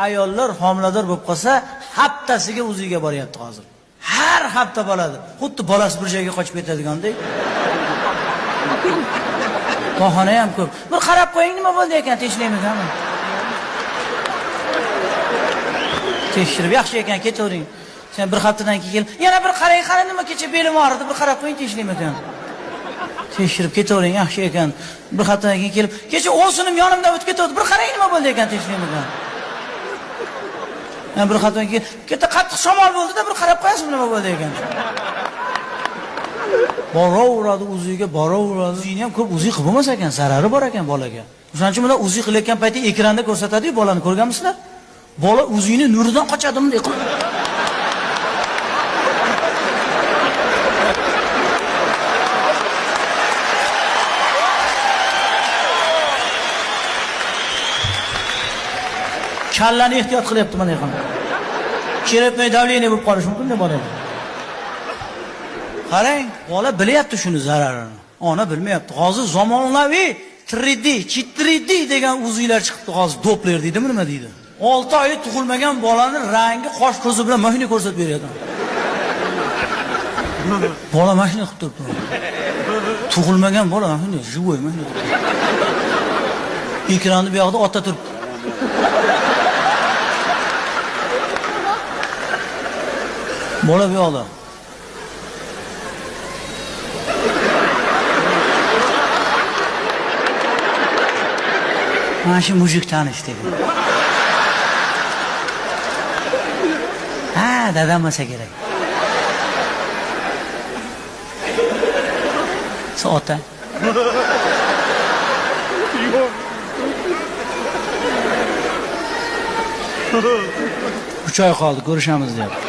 ayollar homilador bo'lib qolsa, haftasiga o'ziga boryapti hozir. Har hafta bo'ladi. Xuddi bolasi bir joyga qochib ketadigandek. Bahona ham ko'p. Bir qarab qo'ying, nima bo'ldi ekan, tekshirmaymanmi? Tekshirib yaxshi ekan, ketavering. Sen bir haftadan keyin yana bir qarang, qara nima kecha belim og'ridi, bir qarab qo'ying, tekshirmayman. Tekshirib ketavering, yaxshi ekan. Bir haftadan keyin kelib, kecha o'sinim yonimdan o'tib ketdi, bir qarang nima bo'ldi ekan, tekshirmayman. Men bir haftadan keyin katta qattiq shamol bo'ldi-da, bir qarab qo'yasizmi nima bo'ldi ekan. Boraveradi o'ziga, boraveradi. O'zini ham ko'p o'zi qilib bo'lmas ekan, zarari bor ekan bolaga. O'shaning uchun bunda o'zi qilayotgan payti ekranda ko'rsatadi-yu, bolani ko'rganmisizlar? Bola o'zining nuridan qochadi bunday qilib. Kallani ehtiyot qilyapti mana ham. Cherepmay davleniya bo'lib qolish mumkin deb bo'ladi. Qarang, bola bilyapti shuni zararini. Ona bilmayapti. Hozir zamonaviy 3D, 3D degan uziylar chiqibdi hozir, Doppler deydimi, nima deydi? 6 oy tug'ilmagan bolani rangi, qosh ko'zi bilan mashina ko'rsatib beradi. Bola mashina qilib turibdi. Tug'ilmagan bola mashina, живой mashina. Ekronni bu yoqda ota turibdi. Bola bu yoqda. Mana shu mujik tanishdi. Ha, dadam bo'lsa kerak. Ota. 3 oy qoldi, ko'rishamiz deb.